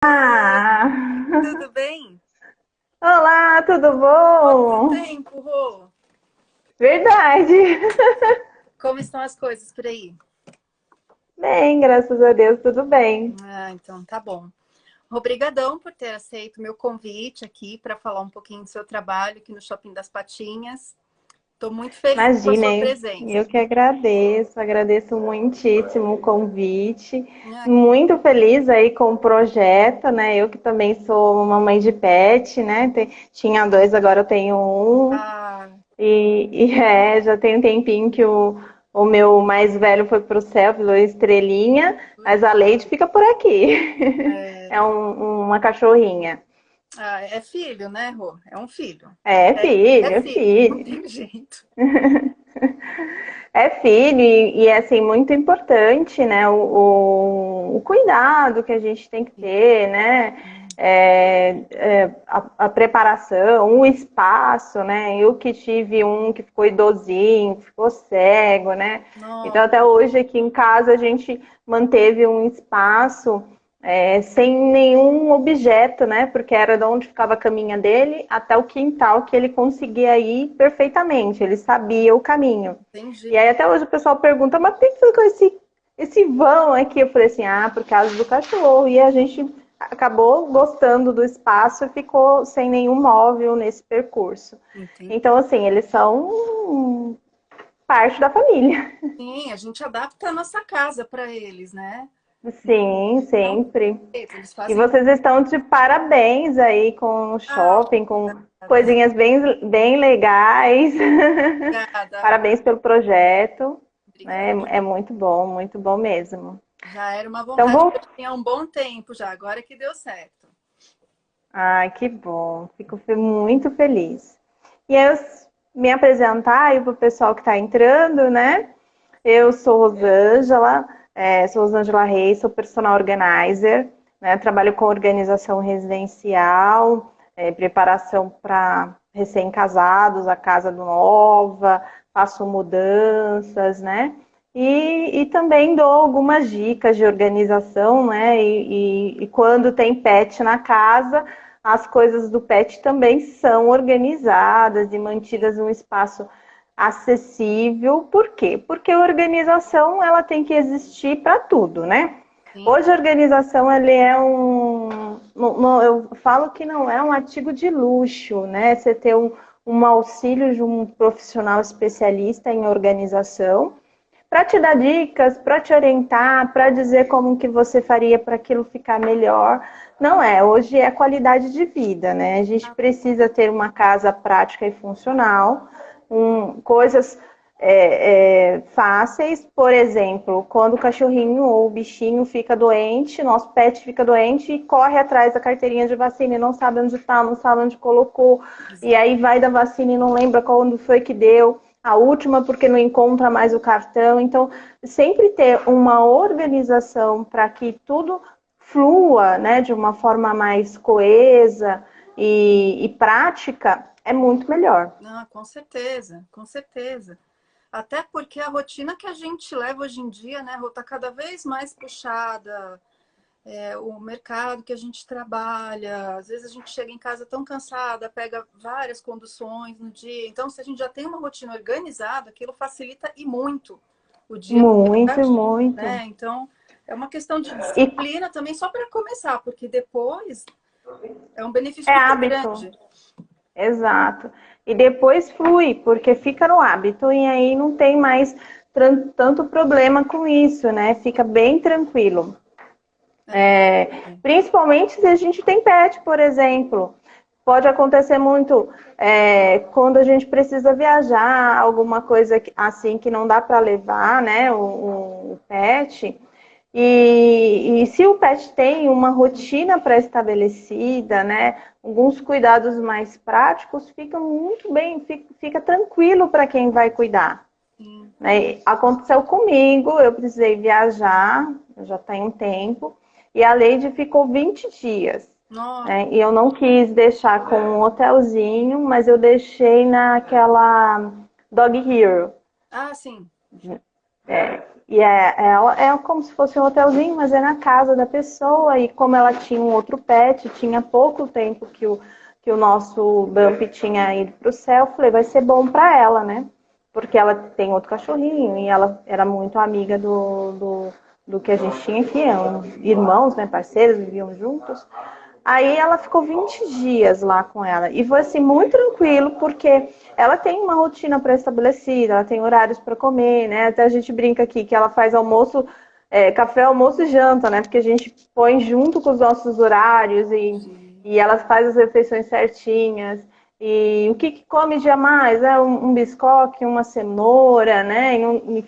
Ah, Tudo bem? olá, tudo Quanto bom? tempo, Rô? Verdade. Como estão as coisas por aí? Bem, graças a Deus, tudo bem. Ah, então tá bom. Obrigadão por ter aceito o meu convite aqui para falar um pouquinho do seu trabalho aqui no Shopping das Patinhas. Estou muito feliz com a sua Imaginem, presença. eu que agradeço muitíssimo o convite. Ah, Muito feliz aí com o projeto, né? Eu que também sou mamãe de pet, né? Tinha dois, agora eu tenho um. ah, Já tem um tempinho que o meu mais velho foi para o céu, virou estrelinha, mas a Leite fica por aqui. é, É uma cachorrinha. é filho, né, Rô? É um filho. É É, é filho, é filho, não filho. tem jeito. É filho e é assim, muito importante, né? O cuidado que a gente tem que ter, né? A preparação, o espaço, né? Eu que tive um que ficou idosinho, que ficou cego, né? Então, Nossa, até hoje aqui em casa a gente manteve um espaço sem nenhum objeto, né? Porque era de onde ficava a caminha dele até o quintal que ele conseguia ir perfeitamente, ele sabia o caminho. entendi. E aí até hoje o pessoal pergunta, mas por que ficou esse vão aqui? Eu falei assim, por causa do cachorro. E a gente acabou gostando do espaço e ficou sem nenhum móvel nesse percurso. Entendi. Então, assim, eles são parte da família. Sim, a gente adapta a nossa casa para eles, né? Sim, Não tem sempre. jeito, eles E fazem. vocês estão de parabéns aí com o Ah, shopping, com obrigada. coisinhas bem legais. Obrigada. Parabéns pelo projeto. Obrigada. É muito bom mesmo. Já era uma Então, vontade que eu tinha há um bom tempo já, agora que deu certo. ai, que bom. Fico muito feliz. E eu me apresentar aí para o pessoal que está entrando, né? Eu sou Rosângela, sou Rosângela Reis, sou personal organizer, né? Trabalho com organização residencial, preparação para recém-casados, a casa nova, faço mudanças, né? E também dou algumas dicas de organização, né? E quando tem pet na casa, as coisas do pet também são organizadas e mantidas em um espaço acessível. Por quê? Porque a organização ela tem que existir para tudo, né? Sim, Hoje a organização ele é eu falo que não é um artigo de luxo, né? Você ter um auxílio de um profissional especialista em organização para te dar dicas, para te orientar, para dizer como que você faria para aquilo ficar melhor. Não é, hoje é qualidade de vida, né? A gente precisa ter uma casa prática e funcional, coisas fáceis, por exemplo, quando o cachorrinho ou o bichinho fica doente, nosso pet fica doente e corre atrás da carteirinha de vacina e não sabe onde está, não sabe onde colocou, e exato. aí vai da vacina e não lembra quando foi que deu a última porque não encontra mais o cartão. Então, sempre ter uma organização para que tudo flua, né, de uma forma mais coesa e prática é muito melhor. Não, com certeza, com certeza. Até porque a rotina que a gente leva hoje em dia, né, Rô, tá cada vez mais puxada. O mercado que a gente trabalha, às vezes a gente chega em casa tão cansada, pega várias conduções no dia. Então, se a gente já tem uma rotina organizada, aquilo facilita e muito o dia da Muito, gente, muito. né? Então, é uma questão de E disciplina também, só para começar, porque depois é um benefício é muito hábito, grande. exato. E depois flui, porque fica no hábito e aí não tem mais tanto problema com isso, né? Fica bem tranquilo. Principalmente se a gente tem pet, por exemplo. Pode acontecer muito quando a gente precisa viajar, alguma coisa assim que não dá para levar, né, o pet. E se o pet tem uma rotina pré-estabelecida, né, alguns cuidados mais práticos, fica muito bem, fica tranquilo para quem vai cuidar. Sim. Né? Aconteceu comigo, eu precisei viajar, já tem um tempo, e a Lady ficou 20 dias. Nossa, Né? E eu não quis deixar com um hotelzinho, mas eu deixei naquela Dog Hero. ah, sim. É como se fosse um hotelzinho, mas é na casa da pessoa. E como ela tinha um outro pet, tinha pouco tempo que o nosso Bump tinha ido para o céu, eu falei, vai ser bom para ela, né? Porque ela tem outro cachorrinho e ela era muito amiga do que a gente tinha aqui, eram irmãos, né, parceiros, viviam juntos. Aí ela ficou 20 dias lá com ela. E foi assim, muito tranquilo, porque ela tem uma rotina pré-estabelecida, ela tem horários para comer, né? Até a gente brinca aqui que ela faz almoço, café, almoço e janta, né? Porque a gente põe junto com os nossos horários e ela faz as refeições certinhas. E o que come jamais? É um biscoque, uma cenoura, né? E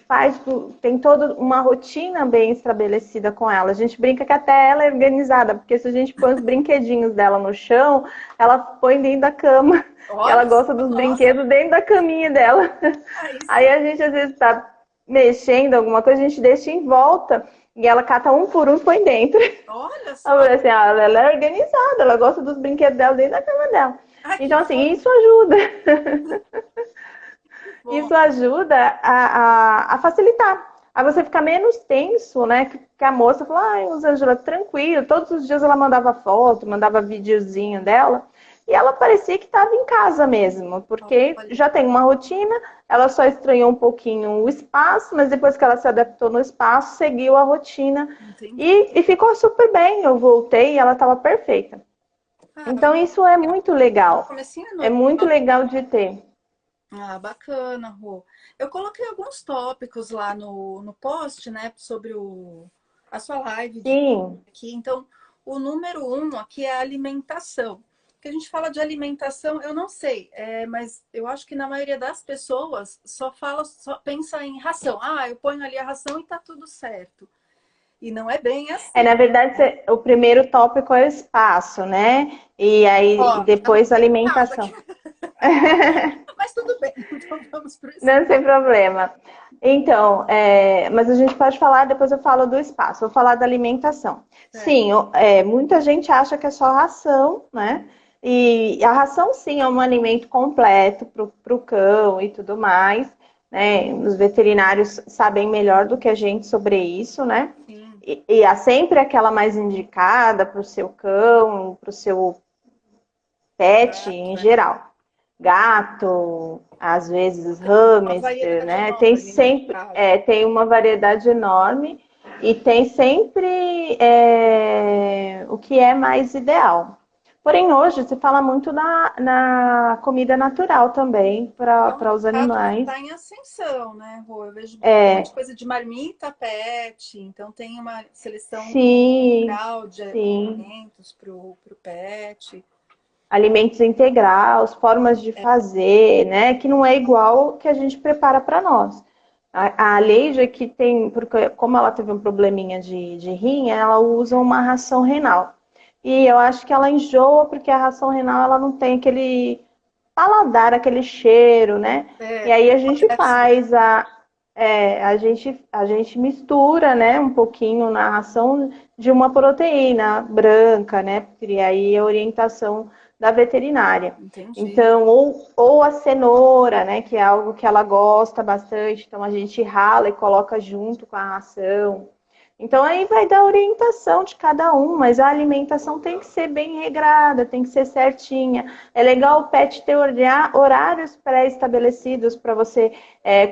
tem toda uma rotina bem estabelecida com ela. A gente brinca que até ela é organizada, porque se a gente põe os brinquedinhos dela no chão, ela põe dentro da cama. E ela Olha, gosta dos nossa, brinquedos dentro da caminha dela. Aí sim. a gente às vezes tá mexendo alguma coisa, a gente deixa em volta e ela cata um por um e põe dentro. Olha Eu só. falei assim, ela é organizada, ela gosta dos brinquedos dela dentro da cama dela. Ai, que Então, assim, fofo, isso ajuda. que bom. Isso ajuda a facilitar. A você ficar menos tenso, né? Que a moça falou, ai, Rosângela, tranquilo. Todos os dias ela mandava foto, mandava videozinho dela. E ela parecia que estava em casa mesmo, porque Olha, já tem uma rotina, ela só estranhou um pouquinho o espaço, mas depois que ela se adaptou no espaço, seguiu a rotina entendi. e ficou super bem. Eu voltei e ela estava perfeita. Ah, Então, isso é muito no legal. comecinho é É muito normal. legal de ter. Ah, bacana, Rô. Eu coloquei alguns tópicos lá no post, né, sobre a sua live de Sim, aqui. Então, o número um aqui é a alimentação. Que a gente fala de alimentação, eu não sei, mas eu acho que na maioria das pessoas só pensa em ração. Ah, eu ponho ali a ração e tá tudo certo. E não é bem assim, na verdade, né? o primeiro tópico é o espaço, né? E aí Ó, já não depois a tem casa aqui, alimentação. mas tudo bem. Então vamos para o Não espaço. tem problema. Então, mas a gente pode falar, depois eu falo do espaço, vou falar da alimentação. Certo. Sim, muita gente acha que é só ração, né? E a ração, sim, é um alimento completo para o cão e tudo mais, né? Os veterinários sabem melhor do que a gente sobre isso, né? Sim. E há sempre aquela mais indicada para o seu cão, para o seu pet Exato, em é. geral. Gato, às vezes Tem uma hamster, variedade né? Tem enorme, né, de sempre, casos. tem uma variedade enorme e tem sempre o que é mais ideal. Porém, hoje se fala muito na comida natural também É um para os mercado que animais. está em ascensão, né, Rô? Eu vejo bastante É, coisa de marmita pet, então tem uma seleção sim, legal de sim. alimentos para o pet. Alimentos integrais, formas de fazer, né? Que não é igual que a gente prepara para nós. A Leija que tem, porque como ela teve um probleminha de rim, ela usa uma ração renal. E eu acho que ela enjoa porque a ração renal ela não tem aquele paladar, aquele cheiro, né? E É, aí a gente complexo, né? faz a gente mistura, né, um pouquinho na ração de uma proteína branca, né? Porque aí é a orientação da veterinária. Entendi. Então, ou a cenoura, né, que é algo que ela gosta bastante, então a gente rala e coloca junto com a ração. Então aí vai dar orientação de cada um, mas a alimentação tem que ser bem regrada, tem que ser certinha. É legal o pet ter horários pré-estabelecidos para você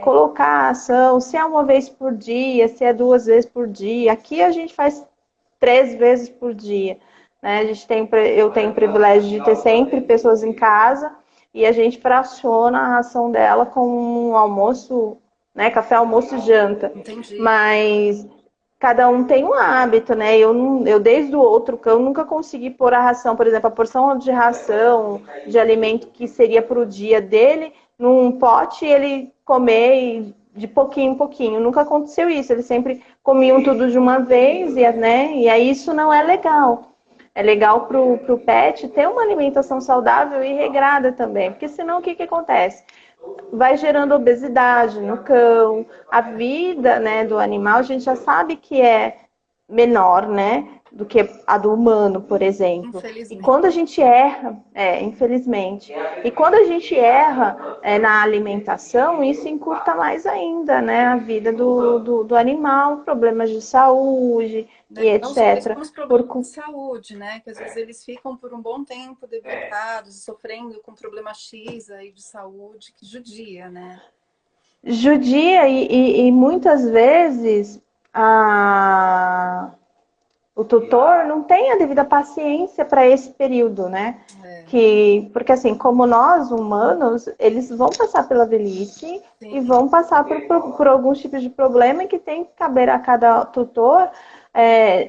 colocar a ação, se é uma vez por dia, se é 2 vezes por dia. Aqui a gente faz 3 vezes por dia. Né? Eu tenho o privilégio de ter sempre pessoas em casa e a gente fraciona a ração dela com um almoço, né? Café, almoço e janta. Entendi. Mas cada um tem um hábito, né? Eu desde o outro cão nunca consegui pôr a ração, por exemplo, a porção de ração de alimento que seria para o dia dele num pote e ele comer de pouquinho em pouquinho. Nunca aconteceu isso. Eles sempre comiam tudo de uma vez, né? E aí isso não é legal. É legal para o pet ter uma alimentação saudável e regrada também, porque senão o que acontece? Vai gerando obesidade no cão, a vida, né, do animal, a gente já sabe que é menor, né? do que a do humano, por exemplo. E Infelizmente. quando a gente erra, infelizmente, e quando a gente erra na alimentação, isso encurta mais ainda, né, a vida do animal, problemas de saúde Né? e Não só etc. os problemas de saúde, né? Que às vezes eles ficam por um bom tempo debilitados, sofrendo com problema X aí de saúde, que judia, né? Judia e muitas vezes o tutor não tem a devida paciência para esse período, né? É, Porque assim, como nós humanos, eles vão passar pela velhice e sim, vão passar por alguns tipos de problema que tem que caber a cada tutor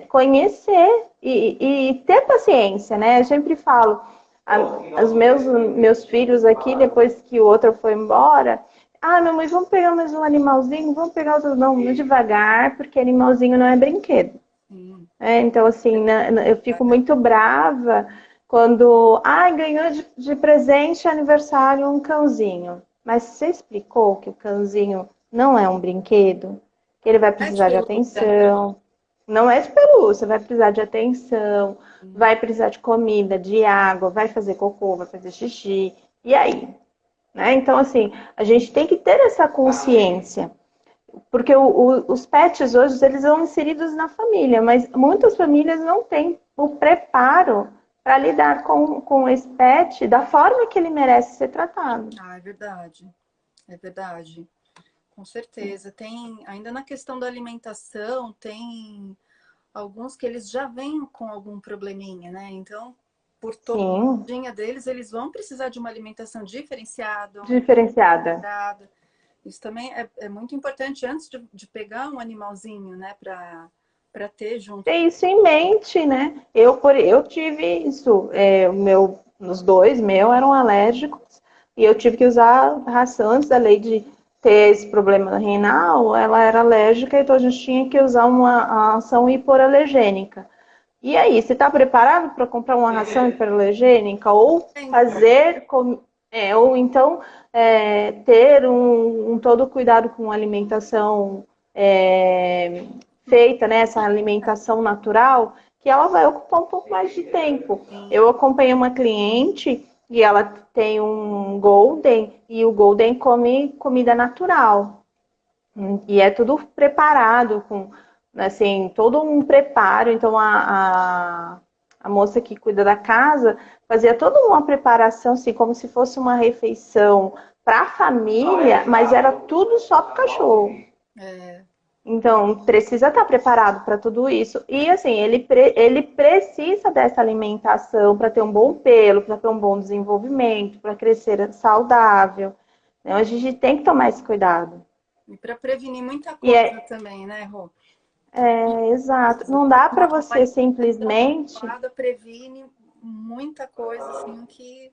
conhecer e ter paciência, né? Eu sempre falo, os meus filhos aqui, depois que o outro foi embora, mamãe, vamos pegar mais um animalzinho, vamos pegar outro, não, devagar, porque animalzinho não é brinquedo. sim. Então, assim, eu fico muito brava quando, ganhou de presente aniversário um cãozinho. Mas você explicou que o cãozinho não é um brinquedo? Que ele vai É de precisar de pelúcia, né? atenção. Não é de pelúcia, vai precisar de atenção, vai precisar de comida, de água, vai fazer cocô, vai fazer xixi. E aí? Né? Então, assim, a gente tem que ter essa consciência. Porque os pets hoje, eles são inseridos na família, mas muitas famílias não têm o preparo para lidar com esse pet da forma que ele merece ser tratado. Ah, é verdade. É verdade. Com certeza. Tem, ainda na questão da alimentação, tem alguns que eles já vêm com algum probleminha, né? Então, por toda Sim, a linha deles, eles vão precisar de uma alimentação diferenciada, uma diferenciada. equilibrada. Isso também é muito importante antes de pegar um animalzinho, né? Para ter junto. Ter isso em mente, né? Eu tive isso, os dois meus eram alérgicos e eu tive que usar ração antes da lei de ter esse problema renal, ela era alérgica, então a gente tinha que usar uma ação hipoalergênica. E aí, você está preparado para comprar uma ração hiperallergênica ou Então, fazer, ou então ter todo o cuidado com a alimentação feita, né, essa alimentação natural, que ela vai ocupar um pouco mais de tempo. sim. Eu acompanhei uma cliente e ela tem um Golden e o Golden come comida natural. E é tudo preparado com, assim, todo um preparo. Então, a moça que cuida da casa fazia toda uma preparação, assim, como se fosse uma refeição para a família, mas era tudo só para o cachorro. É, Então, precisa estar preparado para tudo isso. E, assim, ele precisa dessa alimentação para ter um bom pelo, para ter um bom desenvolvimento, para crescer saudável. Então, a gente tem que tomar esse cuidado. e para prevenir muita E coisa é, também, né, Rô? exato. Não dá para Uma você alimentação simplesmente. adequada previne muita coisa, assim, que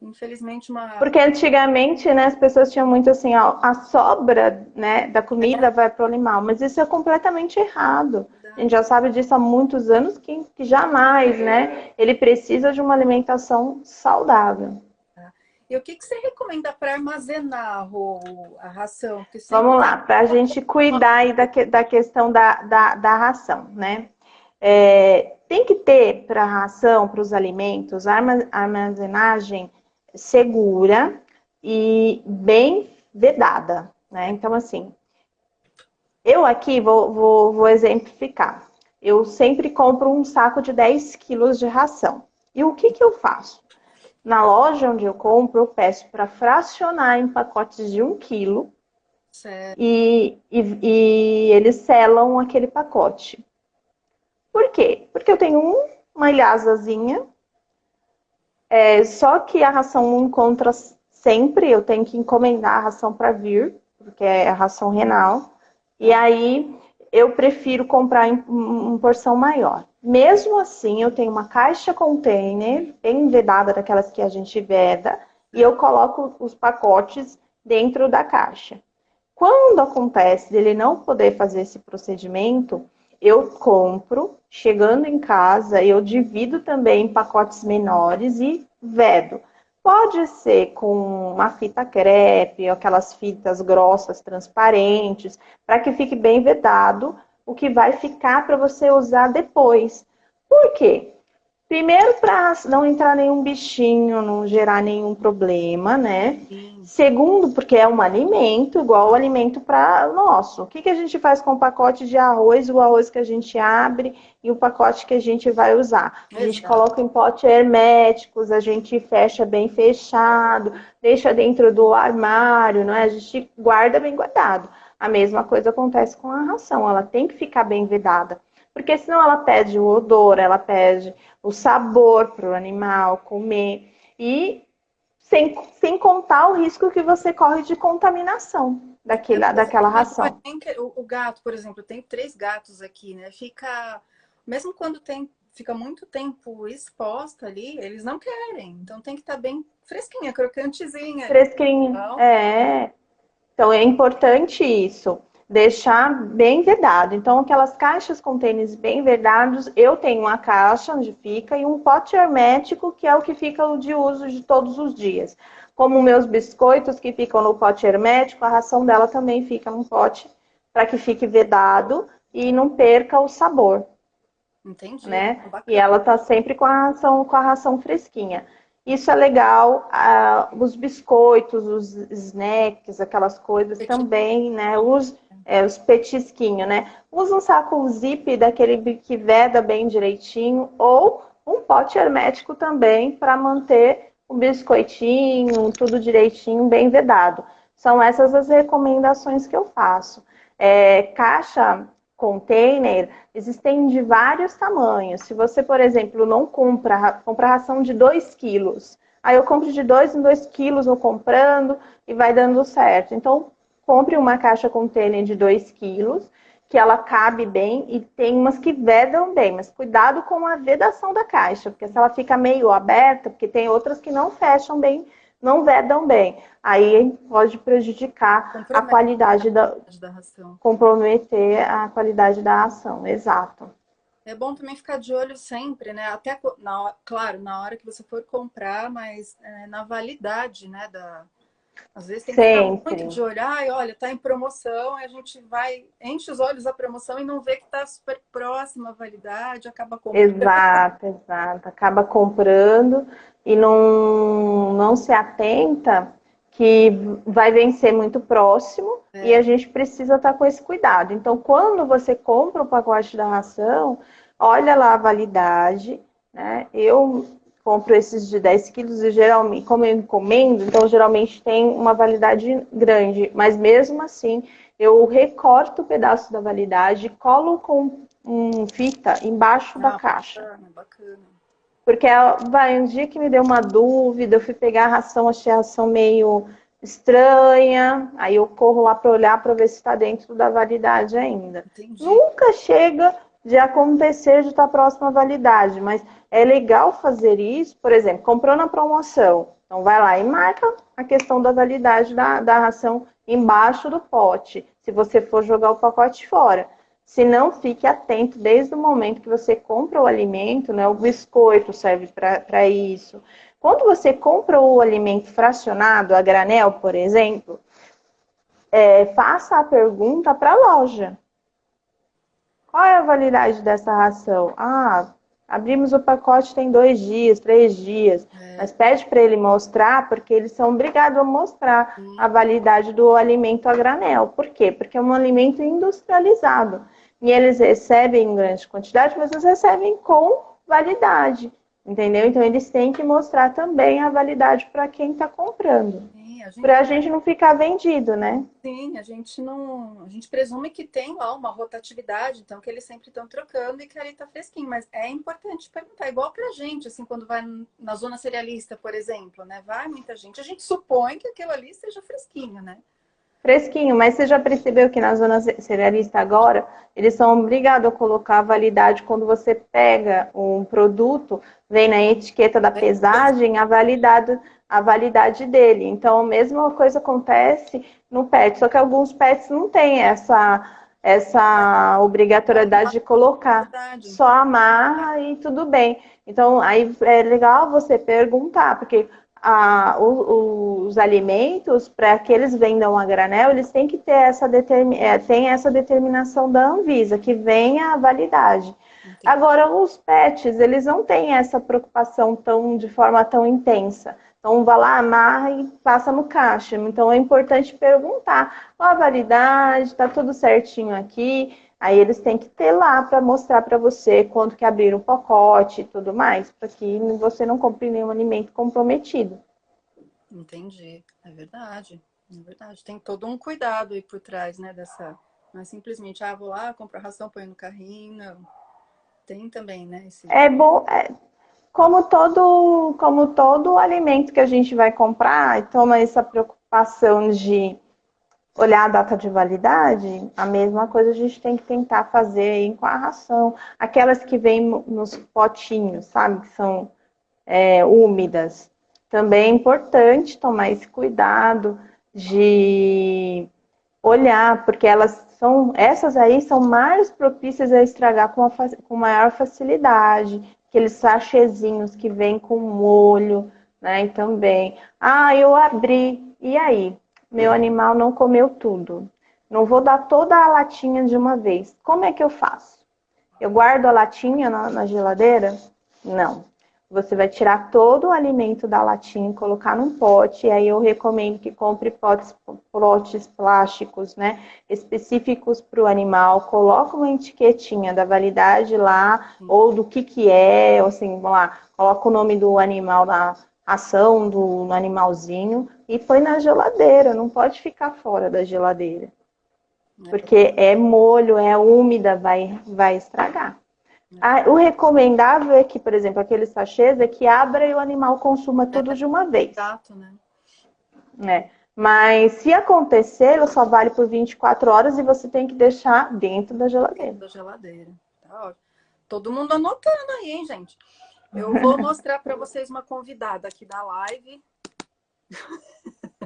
infelizmente uma. Porque antigamente, né, as pessoas tinham muito assim, ó, a sobra, né, da comida vai para o animal, mas isso é completamente errado. A gente já sabe disso há muitos anos que jamais, né, ele precisa de uma alimentação saudável. E o que que você recomenda para armazenar a ração? Porque sempre Vamos tem lá, para a gente uma cuidar aí da questão da ração, né? Tem que ter para a ração, para os alimentos, armazenagem segura e bem vedada, né? Então, assim, eu aqui vou exemplificar. Eu sempre compro um saco de 10 quilos de ração. E o que eu faço? Na loja onde eu compro, eu peço para fracionar em pacotes de 1 quilo série. e eles selam aquele pacote. Por quê? Porque eu tenho uma ilhazazinha, só que a ração não encontra sempre, eu tenho que encomendar a ração para vir, porque é a ração renal. E aí eu prefiro comprar em porção maior. Mesmo assim, eu tenho uma caixa container bem vedada, daquelas que a gente veda, e eu coloco os pacotes dentro da caixa. Quando acontece dele não poder fazer esse procedimento, eu compro, chegando em casa, eu divido também em pacotes menores e vedo. Pode ser com uma fita crepe, aquelas fitas grossas, transparentes, para que fique bem vedado o que vai ficar para você usar depois. Por quê? Primeiro, para não entrar nenhum bichinho, não gerar nenhum problema, né? Sim. Segundo, porque é um alimento, igual o alimento para nosso. O que, que a gente faz com o pacote de arroz, o arroz que a gente abre e o pacote que a gente vai usar? A gente Exato. coloca em potes herméticos, a gente fecha bem fechado, deixa dentro do armário, não é? A gente guarda bem guardado. A mesma coisa acontece com a ração, ela tem que ficar bem vedada. Porque senão ela perde o odor, ela perde o sabor para o animal comer. E sem contar o risco que você corre de contaminação daquela ração. O gato, por exemplo, eu tenho 3 gatos aqui, né? Mesmo quando fica muito tempo exposta ali, eles não querem. Então tem que estar bem fresquinha, crocantezinha. Fresquinho. Então, É. Então é importante isso, deixar bem vedado. Então, aquelas caixas com tênis bem vedados, eu tenho uma caixa onde fica e um pote hermético, que é o que fica o de uso de todos os dias. Como meus biscoitos que ficam no pote hermético, a ração dela também fica num pote para que fique vedado e não perca o sabor, entendi. né? E Bacana. ela tá sempre com a ração fresquinha. Isso é legal. Os biscoitos, os snacks, aquelas coisas também, né? Os petisquinhos, né? Usa um saco zip daquele que veda bem direitinho ou um pote hermético também para manter o biscoitinho, tudo direitinho, bem vedado. São essas as recomendações que eu faço. Caixa container existem de vários tamanhos. Se você, por exemplo, não compra ração de 2 quilos, aí eu compro de 2 em 2 quilos, vou comprando e vai dando certo. Então, compre uma caixa container de 2 quilos, que ela cabe bem e tem umas que vedam bem, mas cuidado com a vedação da caixa, porque se ela fica meio aberta, porque tem outras que não fecham bem, não vedam bem. Aí pode prejudicar a qualidade Da ração. comprometer a qualidade da ação, exato. É bom também ficar de olho sempre, né? Até, claro, na hora que você for comprar, mas na validade, né? Às vezes tem que ficar muito Sempre. de olho. Ai, olha, tá em promoção, e a gente enche os olhos da promoção e não vê que tá super próxima a validade, acaba comprando. Exato, exato. Acaba comprando e não se atenta que vai vencer muito próximo e a gente precisa estar com esse cuidado. Então, quando você compra o pacote da ração, olha lá a validade, né? Eu compro esses de 10 quilos e geralmente, como eu encomendo, então geralmente tem uma validade grande, mas mesmo assim eu recorto o pedaço da validade, colo com fita embaixo da caixa. Bacana, bacana. Porque um dia que me deu uma dúvida, eu fui pegar a ração, achei a ração meio estranha, aí eu corro lá para olhar para ver se está dentro da validade ainda. Entendi. Nunca chega de acontecer de estar próximo à validade, mas é legal fazer isso, por exemplo, comprou na promoção, então vai lá e marca a questão da validade da ração embaixo do pote, se você for jogar o pacote fora. Se não, fique atento desde o momento que você compra o alimento, né? O biscoito serve para isso. Quando você compra o alimento fracionado, a granel, por exemplo, faça a pergunta para a loja. Qual é a validade dessa ração? Abrimos o pacote tem 2 dias, 3 dias. Mas pede para ele mostrar, porque eles são obrigados a mostrar a validade do alimento a granel. Por quê? Porque é um alimento industrializado. E eles recebem em grande quantidade, mas eles recebem com validade. Entendeu? Então, eles têm que mostrar também a validade para quem está comprando. Para a gente não ficar vendido, né? Sim, a gente não. A gente presume que tem lá uma rotatividade, então que eles sempre estão trocando e que ali está fresquinho. Mas é importante perguntar, igual para a gente, assim, quando vai na zona cerealista, por exemplo, né? Vai muita gente. A gente supõe que aquilo ali seja fresquinho, né? Fresquinho, mas você já percebeu que na zona cerealista agora, eles são obrigados a colocar a validade quando você pega um produto, vem na etiqueta da pesagem a validade dele. Então, a mesma coisa acontece no pet, só que alguns pets não têm essa obrigatoriedade de colocar. Só amarra e tudo bem. Então, aí é legal você perguntar, porque os alimentos, para que eles vendam a granel, eles têm que ter essa determinação da Anvisa, que venha a validade. Entendi. Agora, os pets, eles não têm essa preocupação de forma tão intensa. Então, vai lá, amarra e passa no caixa. Então, é importante perguntar. Qual a validade? Está tudo certinho aqui? Aí, eles têm que ter lá para mostrar para você quanto que abriram o pacote e tudo mais, para que você não compre nenhum alimento comprometido. Entendi. É verdade. É verdade. Tem todo um cuidado aí por trás, né, dessa. Não é simplesmente, vou lá, compro a ração, põe no carrinho. Não. Tem também, né? É bom, como todo alimento que a gente vai comprar, toma essa preocupação de olhar a data de validade, a mesma coisa a gente tem que tentar fazer aí com a ração. Aquelas que vêm nos potinhos, sabe? Que são úmidas. Também é importante tomar esse cuidado de olhar, porque essas aí são mais propícias a estragar com maior facilidade. Aqueles sachêzinhos que vêm com molho, né? E também. Eu abri, e aí? Meu animal não comeu tudo. Não vou dar toda a latinha de uma vez. Como é que eu faço? Eu guardo a latinha na geladeira? Não. Você vai tirar todo o alimento da latinha, colocar num pote, e aí eu recomendo que compre potes plásticos, né, específicos para o animal, coloca uma etiquetinha da validade lá, ou do que é, ou assim, vamos lá, coloca o nome do animal na ração do animalzinho e põe na geladeira, não pode ficar fora da geladeira. Porque é molho, é úmida, vai estragar. O recomendável é que, por exemplo, aqueles sachês é que abra e o animal consuma tudo de uma vez. Exato, né? Mas se acontecer, ela só vale por 24 horas e você tem que deixar dentro da geladeira. Dentro da geladeira. Tá ótimo. Todo mundo anotando aí, hein, gente? Eu vou mostrar para vocês uma convidada aqui da live.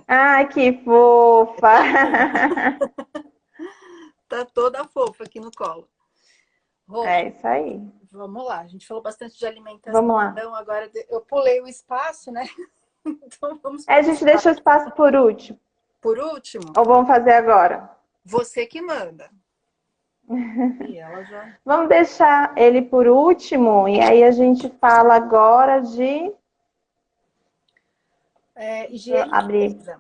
Ai, que fofa! Tá toda fofa aqui no colo. Rô, É isso aí. vamos lá. A gente falou bastante de alimentação. Vamos lá. Então, agora eu pulei o espaço, né? Então, vamos A gente deixa o espaço por último. Por último, Ou vamos fazer agora? você que manda. E ela já... Vamos deixar ele por último e aí a gente fala agora de... higiene e limpeza.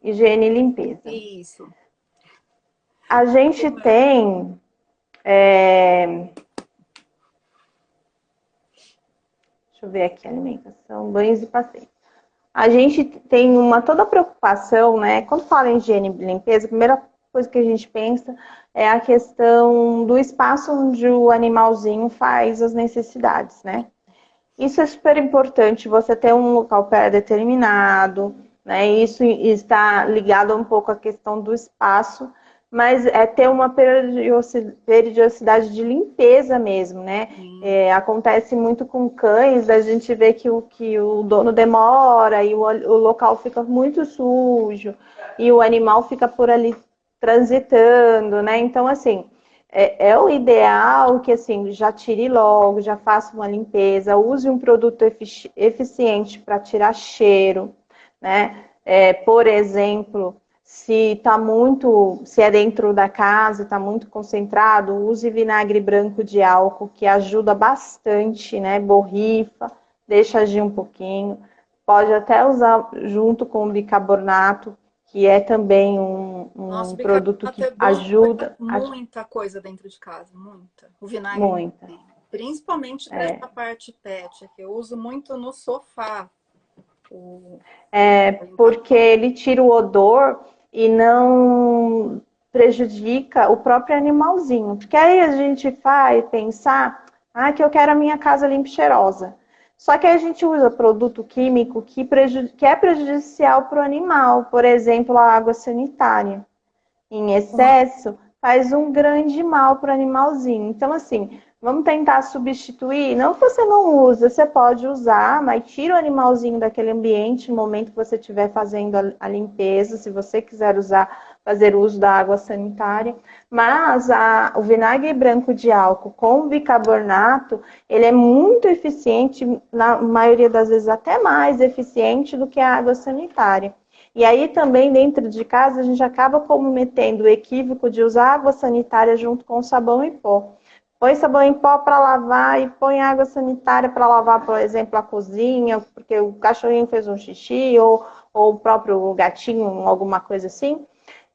Higiene e limpeza. Isso. A gente tem... Deixa eu ver aqui, alimentação, banhos e passeios. A gente tem toda a preocupação, né? Quando fala em higiene e limpeza, a primeira coisa que a gente pensa é a questão do espaço onde o animalzinho faz as necessidades, né? Isso é super importante, você ter um local pré-determinado, né? Isso está ligado um pouco à questão do espaço, mas é ter uma periodicidade de limpeza mesmo, né? Acontece muito com cães, a gente vê que o dono demora e o local fica muito sujo e o animal fica por ali transitando, né? Então, assim, é o ideal que, assim, já tire logo, já faça uma limpeza, use um produto eficiente para tirar cheiro, né? Por exemplo, se é dentro da casa, está muito concentrado, use vinagre branco de álcool, que ajuda bastante, né? Borrifa, deixa agir um pouquinho. Pode até usar junto com o bicarbonato, que é também um produto que ajuda. Muita coisa dentro de casa, muita. O vinagre, muita. Principalmente dessa parte pet, que eu uso muito no sofá. Porque ele tira o odor e não prejudica o próprio animalzinho. Porque aí a gente vai pensar, que eu quero a minha casa limpa e cheirosa. Só que aí a gente usa produto químico que é prejudicial para o animal. Por exemplo, a água sanitária. Em excesso, faz um grande mal para o animalzinho. Então, assim, vamos tentar substituir. Não que você não usa, você pode usar, mas tira o animalzinho daquele ambiente no momento que você estiver fazendo a limpeza, se você quiser fazer uso da água sanitária. Mas o vinagre branco de álcool com bicarbonato, ele é muito eficiente, na maioria das vezes até mais eficiente do que a água sanitária. E aí também dentro de casa a gente acaba cometendo o equívoco de usar água sanitária junto com sabão em pó. põe sabão em pó para lavar e põe água sanitária para lavar, por exemplo, a cozinha, porque o cachorrinho fez um xixi ou o próprio gatinho, alguma coisa assim.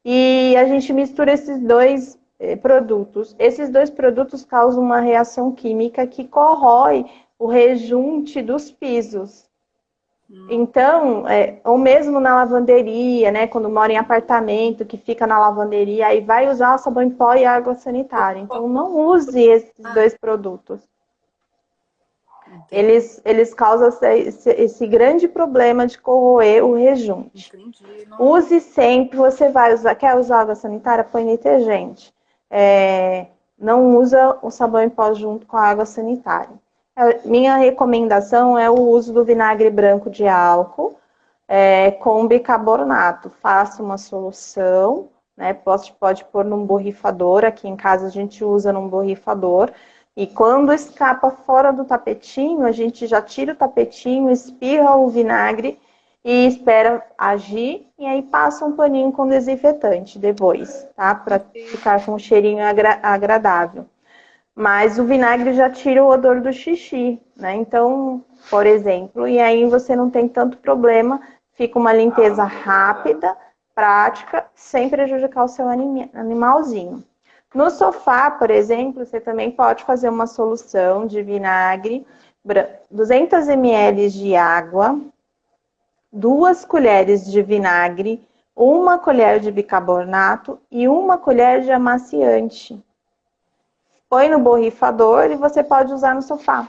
E a gente mistura esses dois produtos. Esses dois produtos causam uma reação química que corrói o rejunte dos pisos. Então, ou mesmo na lavanderia, né? Quando mora em apartamento, que fica na lavanderia, aí vai usar o sabão em pó e água sanitária. Então, não use esses Ah, dois produtos. entendi, Eles causam esse grande problema de corroer o rejunte. entendi. Não, Use sempre, você vai usar, quer usar água sanitária? Põe detergente. Não usa o sabão em pó junto com a água sanitária. Minha recomendação é o uso do vinagre branco de álcool com bicarbonato. Faça uma solução, né? Pode pôr num borrifador. Aqui em casa a gente usa num borrifador. E quando escapa fora do tapetinho, a gente já tira o tapetinho, espirra o vinagre e espera agir. E aí passa um paninho com desinfetante depois, tá? Para ficar com um cheirinho agradável. Mas o vinagre já tira o odor do xixi, né? Então, por exemplo, e aí você não tem tanto problema, fica uma limpeza rápida, prática, sem prejudicar o seu animalzinho. No sofá, por exemplo, você também pode fazer uma solução de vinagre, 200 ml de água, 2 colheres de vinagre, 1 colher de bicarbonato e 1 colher de amaciante. Põe no borrifador e você pode usar no sofá.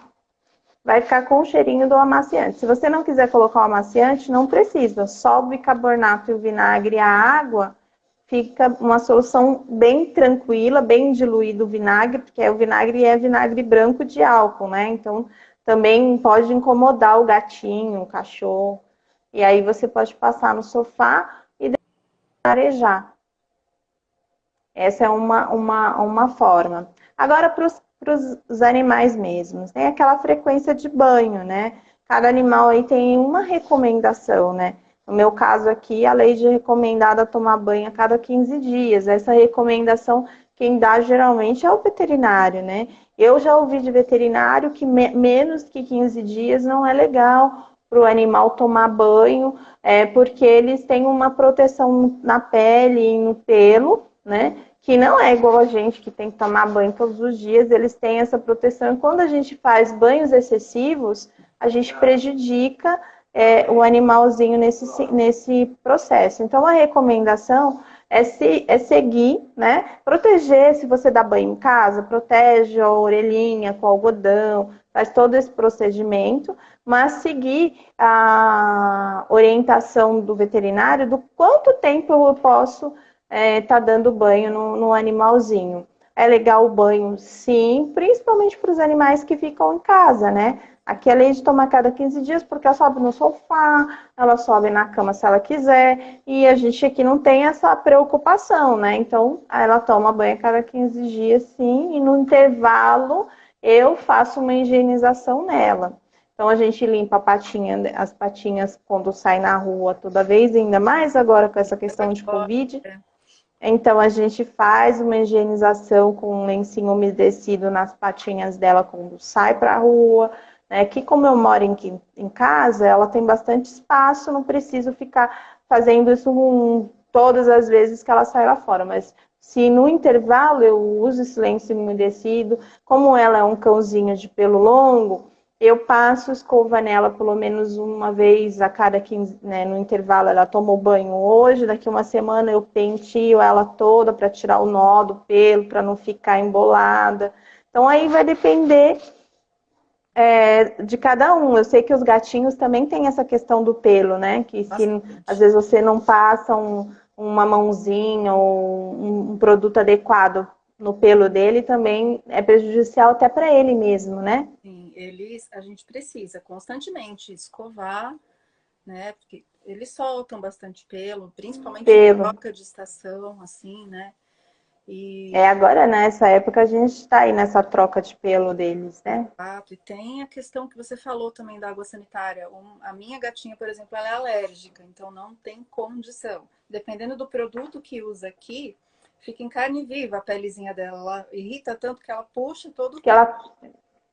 Vai ficar com o cheirinho do amaciante. Se você não quiser colocar o amaciante, não precisa. Só o bicarbonato e o vinagre e a água fica uma solução bem tranquila, bem diluído o vinagre, porque o vinagre é vinagre branco de álcool, né? Então também pode incomodar o gatinho, o cachorro. E aí você pode passar no sofá e arejar. Essa é uma forma. Agora, para os animais mesmos, tem aquela frequência de banho, né? Cada animal aí tem uma recomendação, né? No meu caso aqui, a lei de recomendada tomar banho a cada 15 dias. Essa recomendação, quem dá geralmente é o veterinário, né? Eu já ouvi de veterinário que menos que 15 dias não é legal para o animal tomar banho, porque eles têm uma proteção na pele e no pelo, né? Que não é igual a gente que tem que tomar banho todos os dias, eles têm essa proteção. E quando a gente faz banhos excessivos, a gente prejudica o animalzinho nesse processo. Então, a recomendação é seguir, né? Proteger, se você dá banho em casa, protege a orelhinha com algodão, faz todo esse procedimento, mas seguir a orientação do veterinário do quanto tempo eu posso tá dando banho no animalzinho. É legal o banho, sim, principalmente para os animais que ficam em casa, né? Aqui é lei de tomar cada 15 dias, porque ela sobe no sofá, ela sobe na cama se ela quiser, e a gente aqui não tem essa preocupação, né? Então, ela toma banho a cada 15 dias, sim, e no intervalo eu faço uma higienização nela. Então, a gente limpa as patinhas quando sai na rua toda vez, ainda mais agora com essa questão de Covid. Então, a gente faz uma higienização com um lencinho umedecido nas patinhas dela quando sai para a rua. Né? Que como eu moro em casa, ela tem bastante espaço, não preciso ficar fazendo isso todas as vezes que ela sai lá fora. Mas se no intervalo eu uso esse lenço umedecido, como ela é um cãozinho de pelo longo, eu passo escova nela pelo menos uma vez a cada 15, né, no intervalo. Ela toma o banho hoje, daqui uma semana eu pentio ela toda para tirar o nó do pelo, para não ficar embolada. Então aí vai depender de cada um. Eu sei que os gatinhos também têm essa questão do pelo, né? Que se às vezes você não passa uma mãozinha ou um produto adequado no pelo dele, também é prejudicial até para ele mesmo, né? sim, a gente precisa constantemente escovar, né? Porque eles soltam bastante pelo, principalmente em Pelo. troca de estação, assim, né? Agora nessa época a gente está aí nessa troca de pelo deles, né? Exato. E tem a questão que você falou também da água sanitária. A minha gatinha, por exemplo, ela é alérgica, então não tem condição. Dependendo do produto que usa aqui, fica em carne viva a pelezinha dela. Ela irrita tanto que ela puxa todo o Que tempo. ela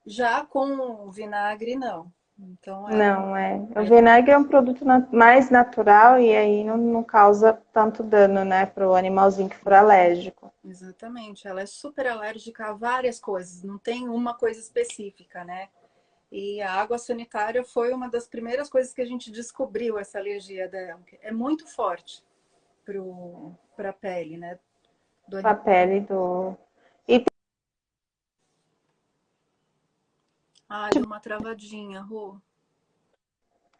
Já com o vinagre, não. Então, não é. O vinagre é um produto mais natural e aí não causa tanto dano, né, para o animalzinho que for alérgico. exatamente. Ela é super alérgica a várias coisas, não tem uma coisa específica, né? E a água sanitária foi uma das primeiras coisas que a gente descobriu essa alergia dela. É muito forte para a pele, né? Do A animal. pele do. E Ai, deu uma travadinha, Rô.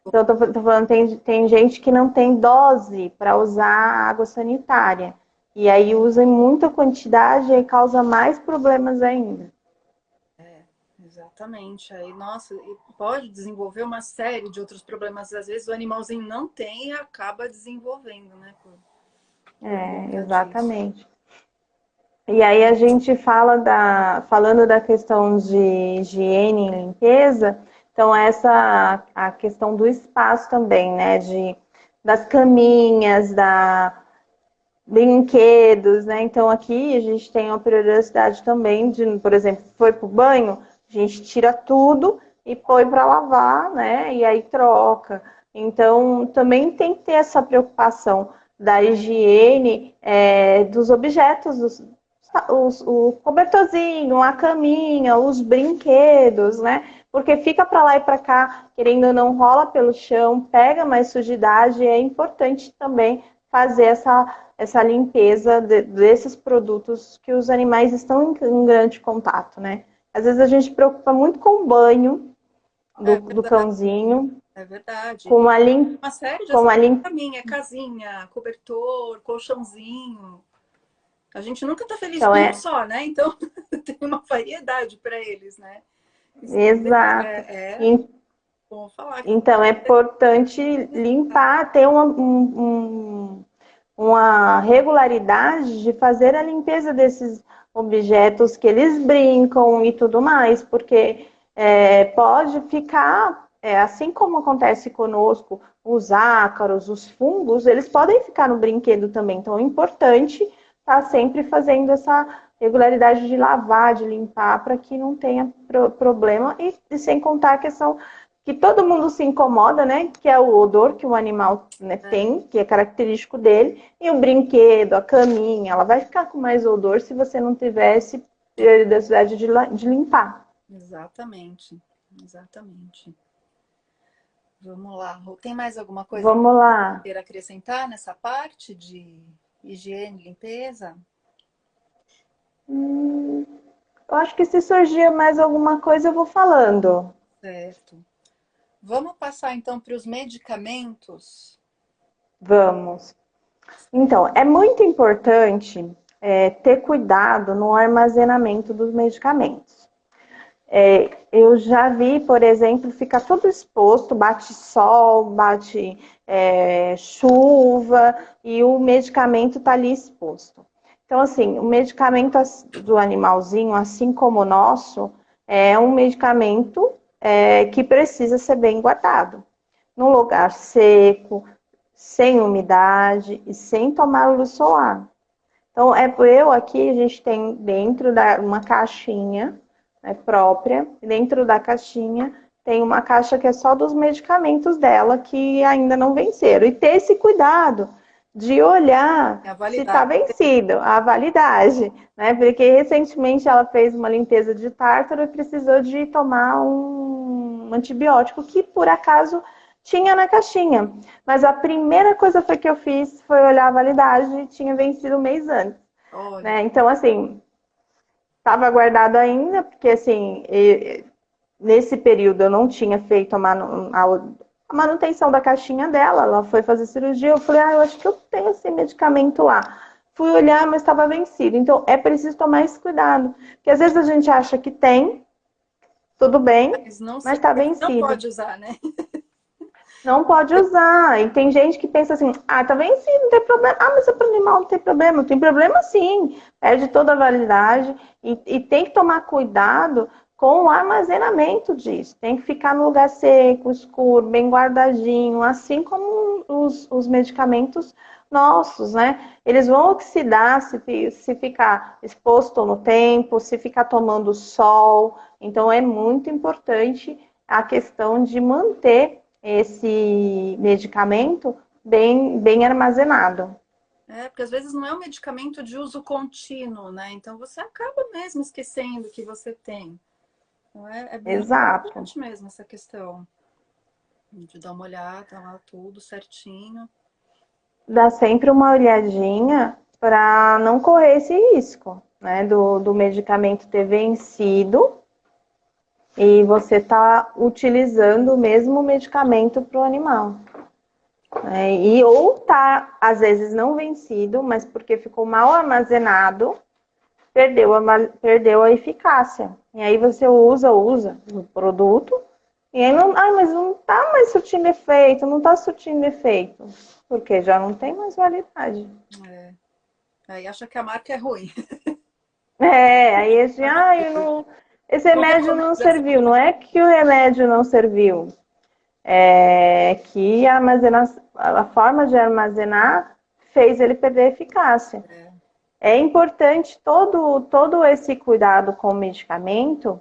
então, eu tô falando, tem gente que não tem dose para usar água sanitária. E aí usa em muita quantidade e causa mais problemas ainda. Exatamente. Aí, nossa, e pode desenvolver uma série de outros problemas. Às vezes o animalzinho não tem e acaba desenvolvendo, né? Por É, conta disso. exatamente. E aí a gente falando da questão de higiene e limpeza, então essa a questão do espaço também, né? Das caminhas, brinquedos, né? Então aqui a gente tem a periodicidade também de, por exemplo, foi pro banho, a gente tira tudo e põe para lavar, né? E aí troca. Então também tem que ter essa preocupação da higiene dos objetos, o cobertorzinho, a caminha, os brinquedos, né? Porque fica para lá e para cá, querendo ou não, rola pelo chão, pega mais sujidade, e é importante também fazer essa limpeza desses produtos que os animais estão em grande contato, né? Às vezes a gente se preocupa muito com o banho É do verdade, cãozinho, é verdade. com a, lim, Uma série de com a lim, caminha, casinha, cobertor, colchãozinho. A gente nunca tá feliz então com um só, né? Então tem uma variedade para eles, né? exato. É E, bom falar que então é importante limpar, ter uma regularidade de fazer a limpeza desses objetos que eles brincam e tudo mais, porque pode ficar, assim como acontece conosco, os ácaros, os fungos, eles podem ficar no brinquedo também. Então é importante estar sempre fazendo essa regularidade de lavar, de limpar, para que não tenha problema, e sem contar a questão que todo mundo se incomoda, né? Que é o odor que o animal, né, tem, que é característico dele, e o brinquedo, a caminha, ela vai ficar com mais odor se você não tivesse prioridade de limpar. exatamente, exatamente. Vamos lá. Tem mais alguma coisa que Vamos você lá. queira acrescentar nessa parte de higiene e limpeza? Eu acho que se surgir mais alguma coisa, eu vou falando. Certo. Vamos passar então para os medicamentos. Vamos. Então, é muito importante ter cuidado no armazenamento dos medicamentos. Eu já vi, por exemplo, ficar tudo exposto, bate sol, bate chuva e o medicamento está ali exposto. Então, assim, o medicamento do animalzinho, assim como o nosso, é um medicamento que precisa ser bem guardado. Num lugar seco, sem umidade e sem tomar luz solar. Então, eu aqui, a gente tem dentro uma caixinha, né, própria, e dentro da caixinha tem uma caixa que é só dos medicamentos dela que ainda não venceram. E ter esse cuidado de É olhar a se está validade. vencido, a validade, né? Porque recentemente ela fez uma limpeza de tártaro e precisou de tomar um antibiótico que por acaso tinha na caixinha. Mas a primeira coisa que eu fiz foi olhar a validade e tinha vencido um mês antes. Olha, Né? Então, assim, estava guardado ainda, porque assim, nesse período eu não tinha feito a manutenção da caixinha dela. Ela foi fazer cirurgia, eu falei, eu acho que eu tenho esse medicamento lá. Fui olhar, mas estava vencido. Então, é preciso tomar esse cuidado. Porque às vezes a gente acha que tem, tudo bem, mas não mas sei, está não vencido. pode usar, né? Não pode usar. E tem gente que pensa assim, tá vencido, não tem problema. Mas é para animal não tem problema. Tem problema sim. Perde toda a validade. E tem que tomar cuidado com o armazenamento disso. Tem que ficar no lugar seco, escuro, bem guardadinho. Assim como os medicamentos nossos, né? Eles vão oxidar se ficar exposto no tempo, se ficar tomando sol. Então, é muito importante a questão de manter esse medicamento bem armazenado. Porque às vezes não é um medicamento de uso contínuo, né? Então você acaba mesmo esquecendo que você tem. Então é bem Exato. importante mesmo essa questão de dar uma olhada lá, tudo certinho. Dá sempre uma olhadinha para não correr esse risco, né? Do medicamento ter vencido e você tá utilizando o mesmo medicamento para o animal. E ou tá, às vezes, não vencido, mas porque ficou mal armazenado, perdeu a eficácia. E aí você usa o produto, e aí não, mas não tá mais surtindo efeito, não tá surtindo efeito, porque já não tem mais validade. Aí acha que a marca é ruim. Aí assim, esse remédio não serviu. Não é que o remédio não serviu, é que a forma de armazenar fez ele perder eficácia. É importante todo esse cuidado com o medicamento,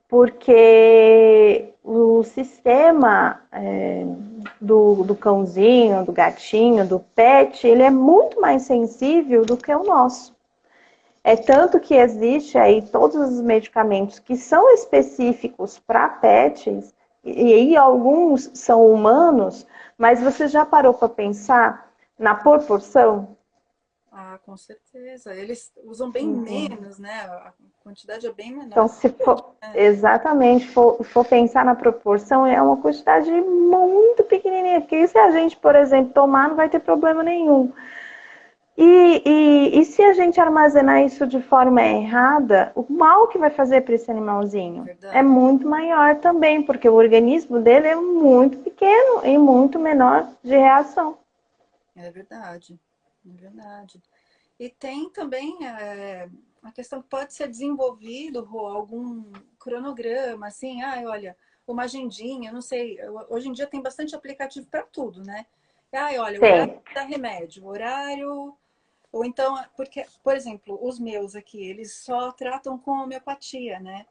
porque o sistema do cãozinho, do gatinho, do pet, ele é muito mais sensível do que o nosso. É tanto que existe aí todos os medicamentos que são específicos para pets, e aí alguns são humanos, mas você já parou para pensar na proporção? Com certeza. Eles usam bem menos, né? A quantidade é bem menor. Então, se for exatamente for pensar na proporção, é uma quantidade muito pequenininha, porque se a gente, por exemplo, tomar, não vai ter problema nenhum. E se a gente armazenar isso de forma errada, o mal que vai fazer para esse animalzinho é muito maior também, porque o organismo dele é muito pequeno e muito menor de reação. É verdade. E tem também a questão que pode ser desenvolvido, algum cronograma, assim, olha, uma agendinha, não sei, hoje em dia tem bastante aplicativo para tudo, né? Olha, o horário da remédio, o horário. Ou então, porque, por exemplo, os meus aqui, eles só tratam com homeopatia, né?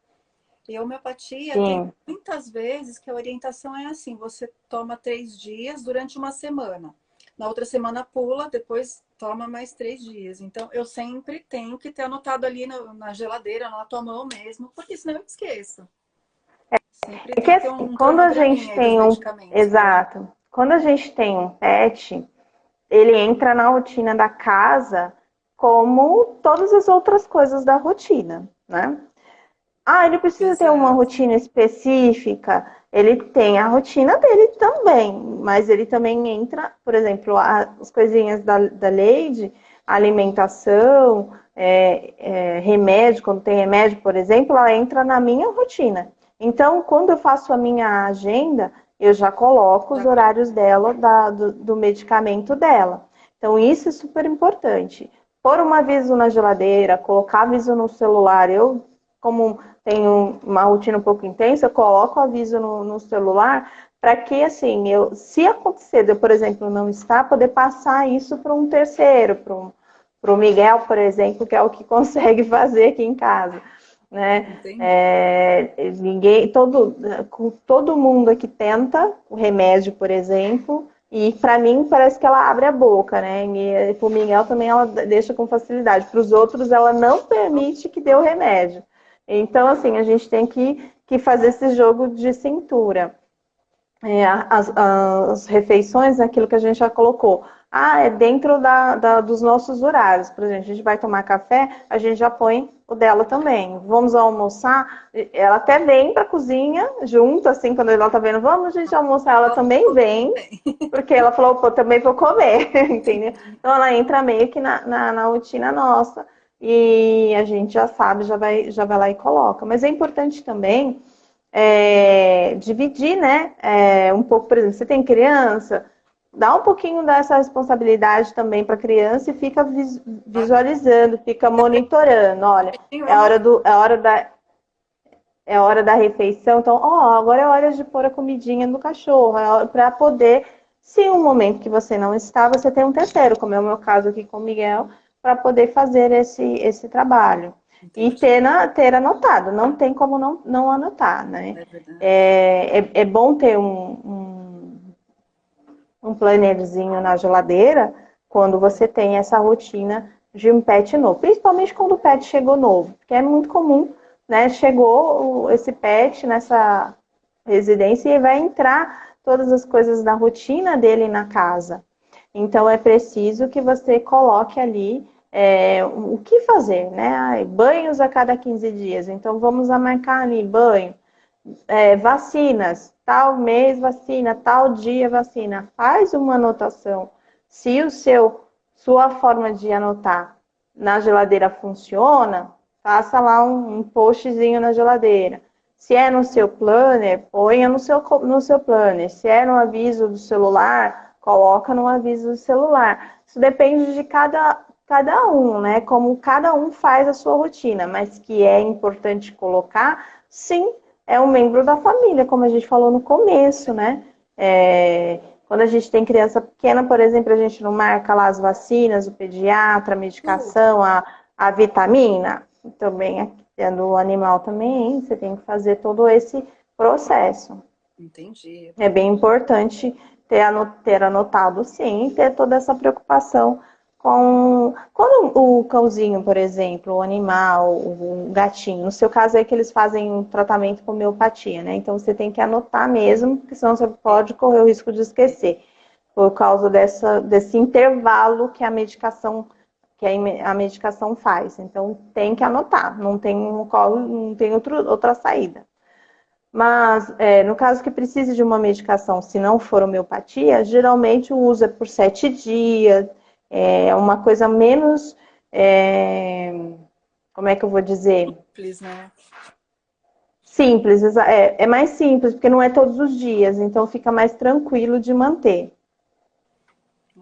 E a homeopatia tem muitas vezes que a orientação é assim: você toma 3 dias durante uma semana. Na outra semana pula, depois toma mais 3 dias. Então, eu sempre tenho que ter anotado ali na geladeira, na tua mão mesmo, porque senão eu esqueço. Sempre tem que ter um quando a gente tem exato. Quando a gente tem um pet, ele entra na rotina da casa como todas as outras coisas da rotina, né? Ele precisa ter uma rotina específica. Ele tem a rotina dele também, mas ele também entra, por exemplo, as coisinhas da Lady, alimentação, remédio, quando tem remédio, por exemplo, ela entra na minha rotina. Então, quando eu faço a minha agenda, eu já coloco os horários dela, do medicamento dela. Então, isso é super importante. Pôr um aviso na geladeira, colocar aviso no celular. Eu, como tenho uma rotina um pouco intensa, eu coloco o aviso no celular para que, assim, se acontecer de eu, por exemplo, não estar, poder passar isso para um terceiro, para o Miguel, por exemplo, que é o que consegue fazer aqui em casa. Né? Todo mundo aqui tenta o remédio, por exemplo, e para mim parece que ela abre a boca, né? E para o Miguel também ela deixa com facilidade. Para os outros ela não permite que dê o remédio. Então, assim, a gente tem que fazer esse jogo de cintura. As refeições, aquilo que a gente já colocou. É dentro dos nossos horários. Por exemplo, a gente vai tomar café, a gente já põe o dela também. Vamos almoçar, ela até vem para a cozinha junto, assim, quando ela tá vendo, vamos a gente almoçar, ela também vem, porque ela falou, pô, também vou comer, entendeu? Então ela entra meio que na rotina nossa e a gente já sabe, já vai lá e coloca. Mas é importante também dividir, né? Um pouco, por exemplo, você tem criança, dá um pouquinho dessa responsabilidade também para a criança e fica visualizando, fica monitorando. Olha, é hora da refeição, então, agora é hora de pôr a comidinha no cachorro, para poder Se um momento que você não está, você tem um terceiro, como é o meu caso aqui com o Miguel, para poder fazer esse trabalho. E Entendi. ter anotado, não tem como não anotar, né? É verdade. É bom ter um plannerzinho na geladeira quando você tem essa rotina de um pet novo. Principalmente quando o pet chegou novo, porque é muito comum, né? Chegou esse pet nessa residência e vai entrar todas as coisas da rotina dele na casa. Então é preciso que você coloque ali o que fazer, né? Banhos a cada 15 dias. Então vamos marcar ali banho, vacinas, tal mês vacina, tal dia vacina. Faz uma anotação. Se sua forma de anotar na geladeira funciona, faça lá um postzinho na geladeira. Se é no seu planner, ponha no seu planner. Se é no aviso do celular, coloca no aviso do celular. Isso depende de cada um, né? Como cada um faz a sua rotina, mas que é importante colocar, sim, é um membro da família, como a gente falou no começo, né? Quando a gente tem criança pequena, por exemplo, a gente não marca lá as vacinas, o pediatra, a medicação, a vitamina. Também tendo o animal também, você tem que fazer todo esse processo. Entendi. É bem importante ter anotado, sim, ter toda essa preocupação com quando o cãozinho, por exemplo, o animal, o gatinho, no seu caso é que eles fazem um tratamento com homeopatia, né? Então você tem que anotar mesmo, porque senão você pode correr o risco de esquecer, por causa desse intervalo que a medicação faz. Então tem que anotar, não tem outra saída. Mas, no caso que precise de uma medicação, se não for homeopatia, geralmente o uso é por 7 dias, é uma coisa menos, como é que eu vou dizer? Simples, né? Simples, é mais simples, porque não é todos os dias, então fica mais tranquilo de manter.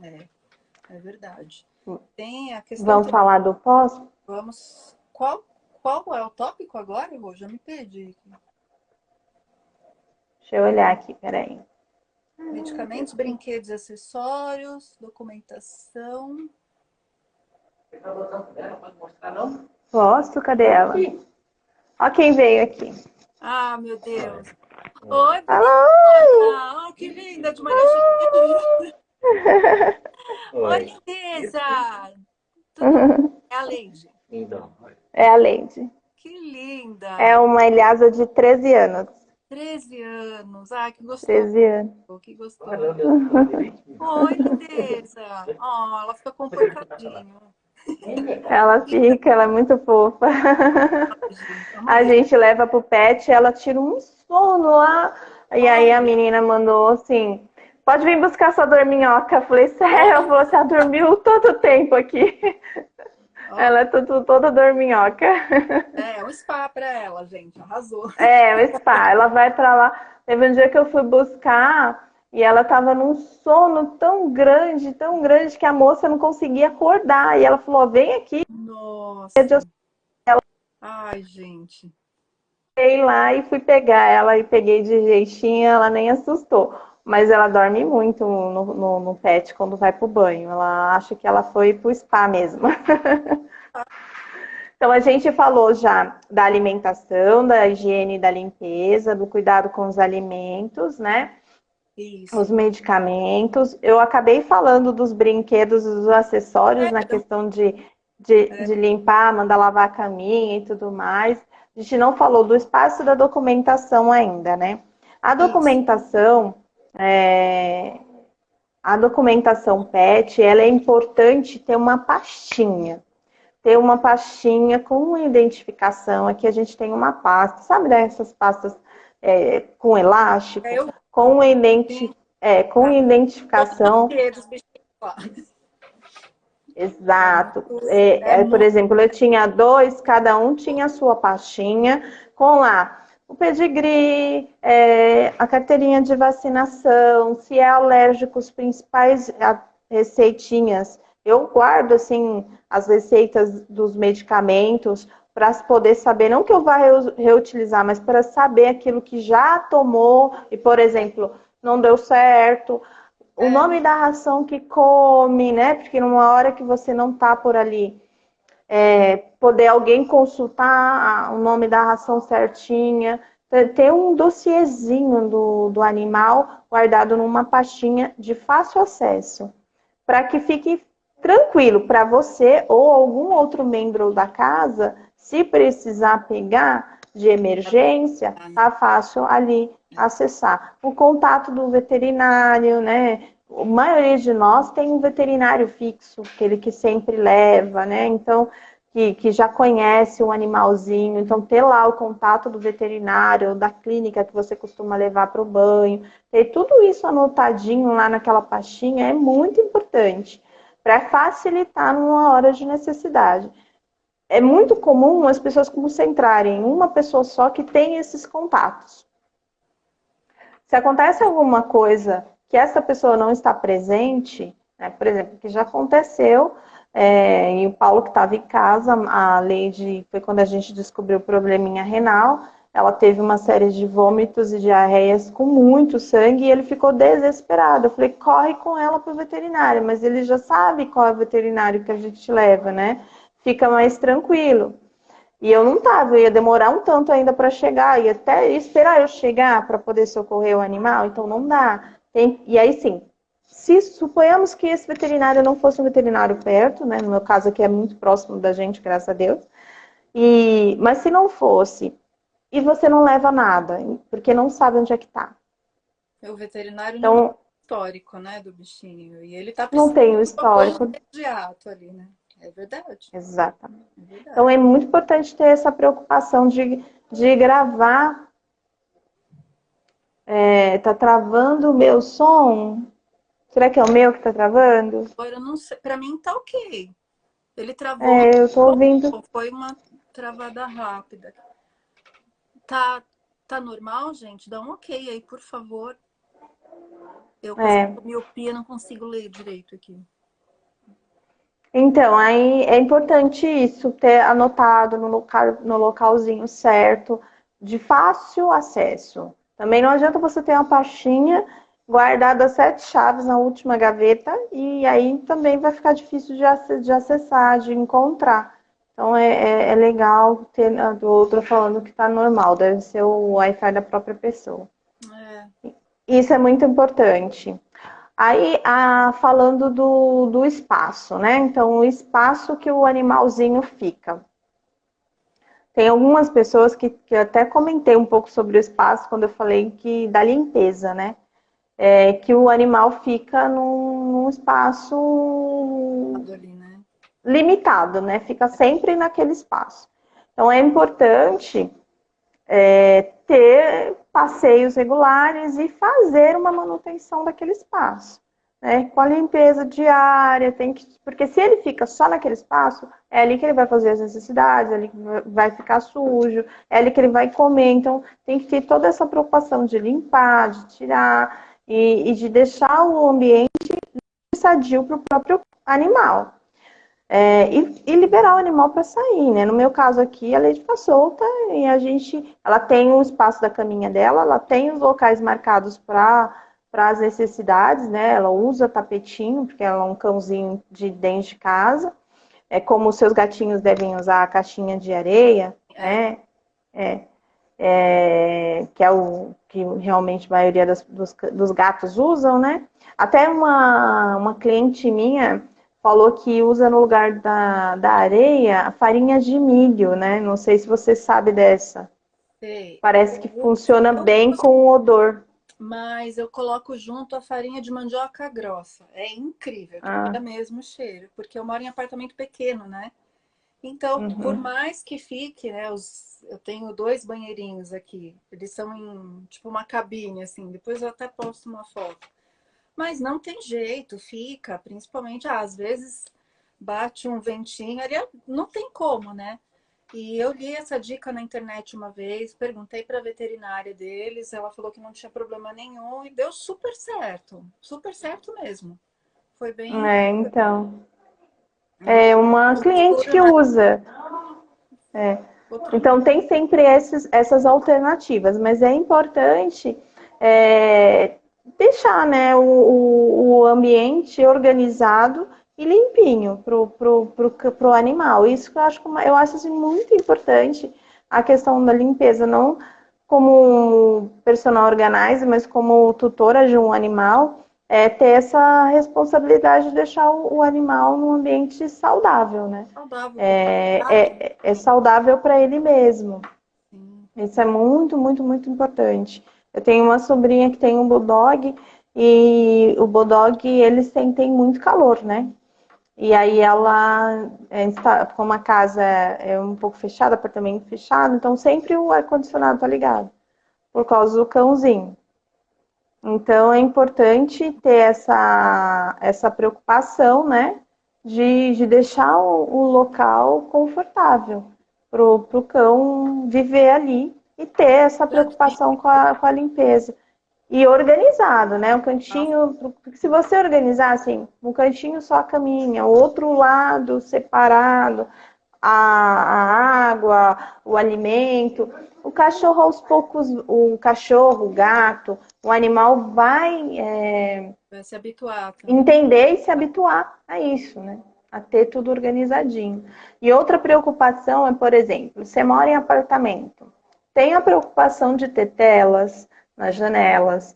É verdade. Tem a questão Vamos falar do pós? vamos. Qual é o tópico agora, Rô? Já me perdi. Deixa eu olhar aqui, peraí. Medicamentos, brinquedos, acessórios, documentação. Posso? Cadê ela? Ó quem veio aqui. Ah, meu Deus. Oi, Alô! bonitona. Oh, que linda, de Maria Chiquinha. Oi, Oi. lindeza. Tudo bem? É a Leide. Então, É a Lady. Que linda. É uma Ilhasa de 13 anos. 13 anos. Ah, que gostoso. 13 anos. Que gostoso. olha onde eu tô direitinho. Oi, lindeza. Oh, ela fica comportadinha. Ela é muito fofa. Gente, é uma A graça. gente leva pro pet, ela tira um sono lá. E aí a Olha, menina mandou assim: pode vir buscar sua dorminhoca. Eu falei, sério? Ela falou, você dormiu todo o tempo aqui. Ela é toda dorminhoca. é um spa pra ela, gente. Arrasou. O spa. Ela vai pra lá. Teve um dia que eu fui buscar e ela tava num sono tão grande, que a moça não conseguia acordar. E ela falou: vem aqui. Nossa. Ai, gente. Fui lá e fui pegar ela e peguei de jeitinho, ela nem assustou. Mas ela dorme muito no pet quando vai pro banho. Ela acha que ela foi pro spa mesmo. Então a gente falou já da alimentação, da higiene e da limpeza, do cuidado com os alimentos, né? Os Isso. medicamentos. Eu acabei falando dos brinquedos, dos acessórios, na questão de limpar, mandar lavar a caminha e tudo mais. A gente não falou do espaço da documentação ainda, né? A Isso. documentação, é, a documentação PET, ela é importante ter uma pastinha. Ter uma pastinha com identificação. Aqui a gente tem uma pasta, sabe dessas pastas com elástico? Eu Com, com identificação. dos bichinhos lá. Exato. É Por muito. exemplo, eu tinha dois, cada um tinha a sua pastinha com lá o pedigree, a carteirinha de vacinação, se é alérgico, os principais receitinhas. Eu guardo assim as receitas dos medicamentos para poder saber, não que eu vá reutilizar, mas para saber aquilo que já tomou e, por exemplo, não deu certo. o nome da ração que come, né? Porque numa hora que você não tá por ali, poder alguém consultar o nome da ração certinha, ter um dossiezinho do animal guardado numa pastinha de fácil acesso, para que fique tranquilo para você ou algum outro membro da casa, se precisar pegar de emergência, tá fácil ali acessar. O contato do veterinário, né? A maioria de nós tem um veterinário fixo, aquele que sempre leva, né? Então, que já conhece o animalzinho, então ter lá o contato do veterinário, da clínica que você costuma levar para o banho, ter tudo isso anotadinho lá naquela pastinha é muito importante para facilitar numa hora de necessidade. É muito comum as pessoas concentrarem em uma pessoa só que tem esses contatos. Se acontece alguma coisa que essa pessoa não está presente, né, por exemplo, que já aconteceu, e o Paulo que estava em casa, a Leide, foi quando a gente descobriu o probleminha renal, ela teve uma série de vômitos e diarreias com muito sangue e ele ficou desesperado. Eu falei, corre com ela para o veterinário, mas ele já sabe qual é o veterinário que a gente leva, né? Fica mais tranquilo. E eu não tava, eu ia demorar um tanto ainda para chegar, e até esperar eu chegar para poder socorrer o animal, então não dá. E aí sim, se suponhamos que esse veterinário não fosse um veterinário perto, né? No meu caso aqui é muito próximo da gente, graças a Deus. Mas se não fosse, e você não leva nada, porque não sabe onde é que tá. O veterinário não tem Então, histórico, né, do bichinho. E ele tá não precisando tem o de socorro histórico. imediato ali, né? É verdade. Exatamente. É Então verdade. é muito importante ter essa preocupação de gravar. Tá travando o meu som? Será que é o meu que tá travando? Agora eu não sei. Pra mim tá ok. Ele travou, Eu tô ouvindo. foi uma travada rápida. Tá normal, gente? Dá um ok aí, por favor. Eu com essa É. miopia não consigo ler direito aqui. Então, aí é importante isso, ter anotado no localzinho certo, de fácil acesso. Também não adianta você ter uma pastinha guardada 7 chaves na última gaveta, e aí também vai ficar difícil de acessar, de encontrar. Então é legal ter a do outro falando que está normal, deve ser o Wi-Fi da própria pessoa. É. Isso é muito importante. Aí, falando do espaço, né? Então, o espaço que o animalzinho fica. Tem algumas pessoas que eu até comentei um pouco sobre o espaço quando eu falei da limpeza, né? Que o animal fica num espaço Ali, né? limitado, né? Fica sempre naquele espaço. Então, é importante ter passeios regulares e fazer uma manutenção daquele espaço. Né? Com a limpeza diária, porque se ele fica só naquele espaço, é ali que ele vai fazer as necessidades, é ali que vai ficar sujo, é ali que ele vai comer. Então, tem que ter toda essa preocupação de limpar, de tirar e de deixar o ambiente sadio para o próprio animal. E liberar o animal para sair, né? No meu caso aqui, a Lady fica solta e ela tem o espaço da caminha dela, ela tem os locais marcados para as necessidades, né? Ela usa tapetinho, porque ela é um cãozinho de dentro de casa. É como os seus gatinhos devem usar a caixinha de areia, né? Que é o que realmente a maioria dos gatos usam, né? Até uma cliente minha falou que usa no lugar da areia a farinha de milho, né? Não sei se você sabe dessa. Sei. Parece que funciona bem com o odor. Mas eu coloco junto a farinha de mandioca grossa. É incrível, tira mesmo o cheiro, porque eu moro em apartamento pequeno, né? Então, por mais que fique, né? Eu tenho 2 banheirinhos aqui. Eles são em tipo uma cabine, assim. Depois eu até posto uma foto. Mas não tem jeito, fica, principalmente, às vezes bate um ventinho, ali não tem como, né? E eu li essa dica na internet uma vez, perguntei para a veterinária deles, ela falou que não tinha problema nenhum e deu super certo mesmo. Foi bem. Então. Não É uma cliente mistura que nada. usa. Então, tem sempre essas alternativas, mas é importante deixar, né, o ambiente organizado e limpinho pro animal. Isso que eu acho assim, muito importante, a questão da limpeza, não como personal organizer, mas como tutora de um animal, ter essa responsabilidade de deixar o animal num ambiente saudável, né? Saudável. É saudável para ele mesmo. Sim. Isso é muito, muito, muito importante. Eu tenho uma sobrinha que tem um bulldog e o bulldog, eles sentem muito calor, né? E aí ela, como a casa é um pouco fechada, apartamento fechado, então sempre o ar-condicionado tá ligado, por causa do cãozinho. Então é importante ter essa preocupação, né? De deixar o local confortável para o cão viver ali e ter essa preocupação com a limpeza. E organizado, né? Um cantinho, porque se você organizar assim, um cantinho só a caminha, outro lado separado, a água, o alimento, o cachorro aos poucos, o cachorro, o gato, o animal Vai se habituar também. entender e se habituar a isso, né? A ter tudo organizadinho. E outra preocupação é, por exemplo, você mora em apartamento, tem a preocupação de ter telas nas janelas,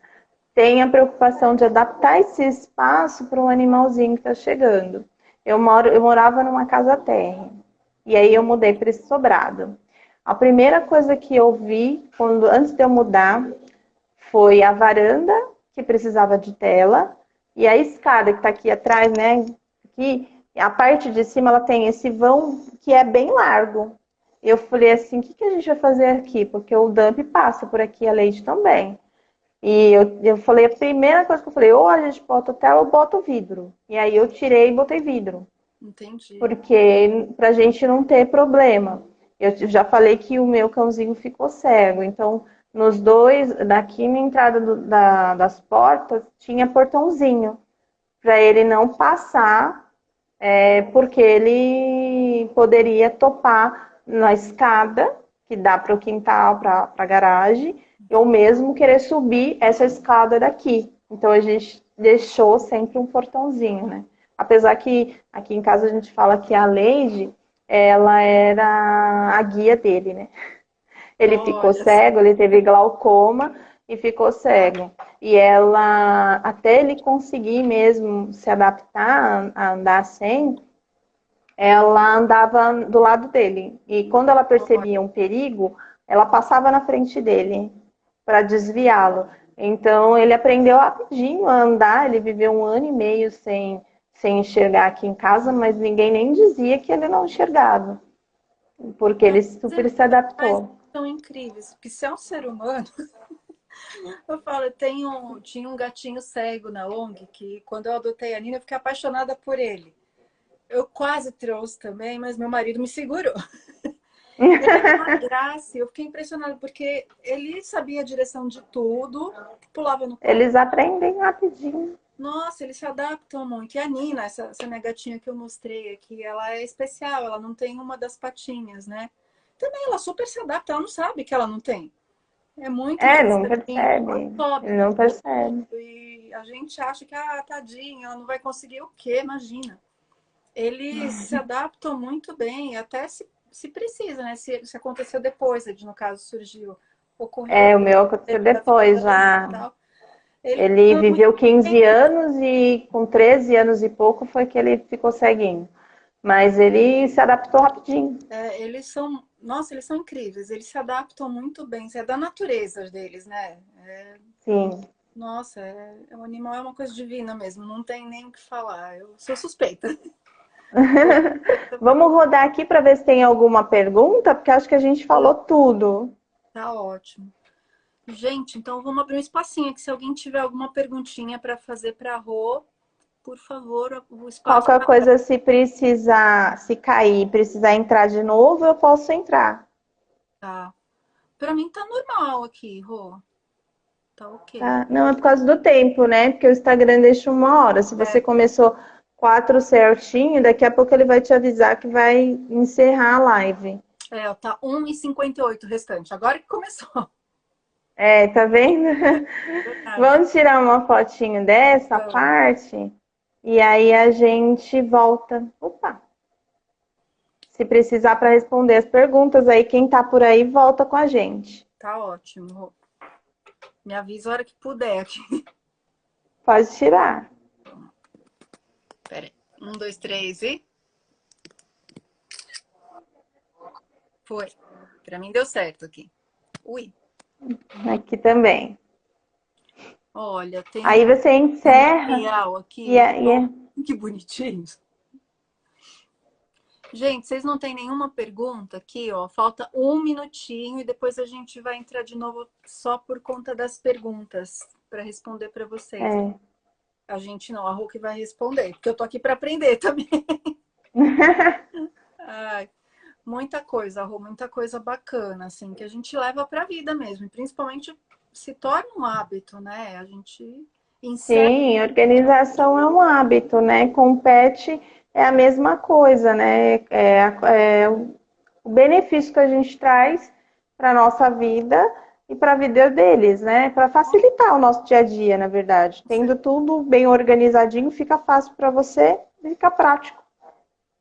tem a preocupação de adaptar esse espaço para um animalzinho que está chegando. Eu morava numa casa térrea, e aí eu mudei para esse sobrado. A primeira coisa que eu vi, antes de eu mudar, foi a varanda, que precisava de tela, e a escada que está aqui atrás, né? Aqui, a parte de cima ela tem esse vão que é bem largo. Eu falei assim, o que a gente vai fazer aqui? Porque o dump passa por aqui, a Leite também. E eu falei, a primeira coisa que eu falei, ou a gente bota tela ou bota o vidro. E aí eu tirei e botei vidro. Entendi. Porque pra gente não ter problema. Eu já falei que o meu cãozinho ficou cego. Então, nos dois, daqui na entrada das portas, tinha portãozinho. Para ele não passar, porque ele poderia topar na escada, que dá para o quintal, para a garagem, ou mesmo querer subir essa escada daqui. Então a gente deixou sempre um portãozinho, né? Apesar que aqui em casa a gente fala que a Leide, ela era a guia dele, né? Ele ficou Olha só. cego, ele teve glaucoma e ficou cego. E ela, até ele conseguir mesmo se adaptar a andar sem, ela andava do lado dele. E quando ela percebia um perigo, ela passava na frente dele para desviá-lo. Então ele aprendeu rapidinho a andar, ele viveu 1 ano e meio sem enxergar aqui em casa, mas ninguém nem dizia que ele não enxergava, porque Não, ele mas super se adaptou. são incríveis, porque se é um ser humano, eu falo, tinha um gatinho cego na ONG que quando eu adotei a Nina, eu fiquei apaixonada por ele. Eu quase trouxe também, mas meu marido me segurou. Ele é uma graça, eu fiquei impressionada, porque ele sabia a direção de tudo, pulava no colo. Eles aprendem rapidinho. Nossa, eles se adaptam muito. E a Nina, essa minha gatinha que eu mostrei aqui, ela é especial, ela não tem uma das patinhas, né? Também ela super se adapta, ela não sabe que ela não tem. É muito Não engraçadinho. Ela percebe. sobe Ele no não colo percebe. e a gente acha que, tadinha, ela não vai conseguir o quê? Imagina. Eles se adaptam muito bem, até se precisa, né? Se aconteceu depois, no caso, ocorreu O meu aconteceu teve depois gravidez e já. tal. Ele Ele tá muito viveu bem. 15 anos e com 13 anos e pouco foi que ele ficou ceguinho. Mas ele se adaptou rapidinho. Eles são, nossa, eles são incríveis, eles se adaptam muito bem, isso é da natureza deles, né? Sim. Nossa, o animal é uma coisa divina mesmo, não tem nem o que falar. Eu sou suspeita. Vamos rodar aqui para ver se tem alguma pergunta, porque acho que a gente falou tudo. Tá ótimo. Gente, então vamos abrir um espacinho aqui. Se alguém tiver alguma perguntinha para fazer para a Rô, por favor, o espaço Qualquer está aberto. coisa, se precisar, se cair, precisar entrar de novo, eu posso entrar. Tá. Para mim tá normal aqui, Rô. Tá ok. Tá? Não, é por causa do tempo, né? Porque o Instagram deixa 1 hora. Se você começou 4 certinho, daqui a pouco ele vai te avisar que vai encerrar a live. Tá 1h58 o restante. Agora que começou. É, tá vendo? Verdade. Vamos tirar uma fotinho dessa Vamos. parte e aí a gente volta. Opa! Se precisar para responder as perguntas, aí quem tá por aí volta com a gente. Tá ótimo. Rô. Me avisa a hora que puder aqui. Pode tirar. Pera aí. 1, 2, 3 e... Foi. Pra mim deu certo aqui. Ui. Aqui também. Olha, Aí você tem um encerra material aqui, e ó. aí. Que bonitinho. Gente, vocês não têm nenhuma pergunta aqui, ó. Falta um minutinho e depois a gente vai entrar de novo só por conta das perguntas para responder para vocês. É. A gente não, a Rô que vai responder, porque eu tô aqui para aprender também. Ai, muita coisa, Rô, muita coisa bacana, assim, que a gente leva para a vida mesmo. E principalmente se torna um hábito, né? A gente insere. Sim, organização é um hábito, né? Com pet é a mesma coisa, né? É o benefício que a gente traz para a nossa vida e para a vida deles, né? Para facilitar o nosso dia a dia, na verdade. Tendo tudo bem organizadinho, fica fácil para você e fica prático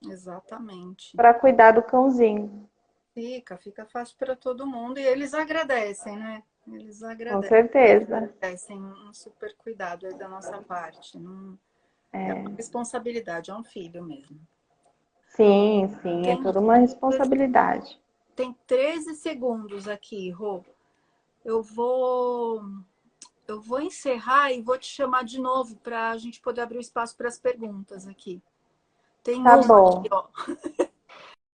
Exatamente. para cuidar do cãozinho. Fica fácil para todo mundo e eles agradecem, né? Eles Com agradecem. certeza. Merecem um super cuidado aí da nossa parte. Não é uma É. responsabilidade, é um filho mesmo. Sim, sim, é Tem, toda uma responsabilidade. tem 13 segundos aqui, Rô. Eu vou, eu vou encerrar e vou te chamar de novo para a gente poder abrir o espaço para as perguntas aqui. Tem Tá uma aqui, bom. ó.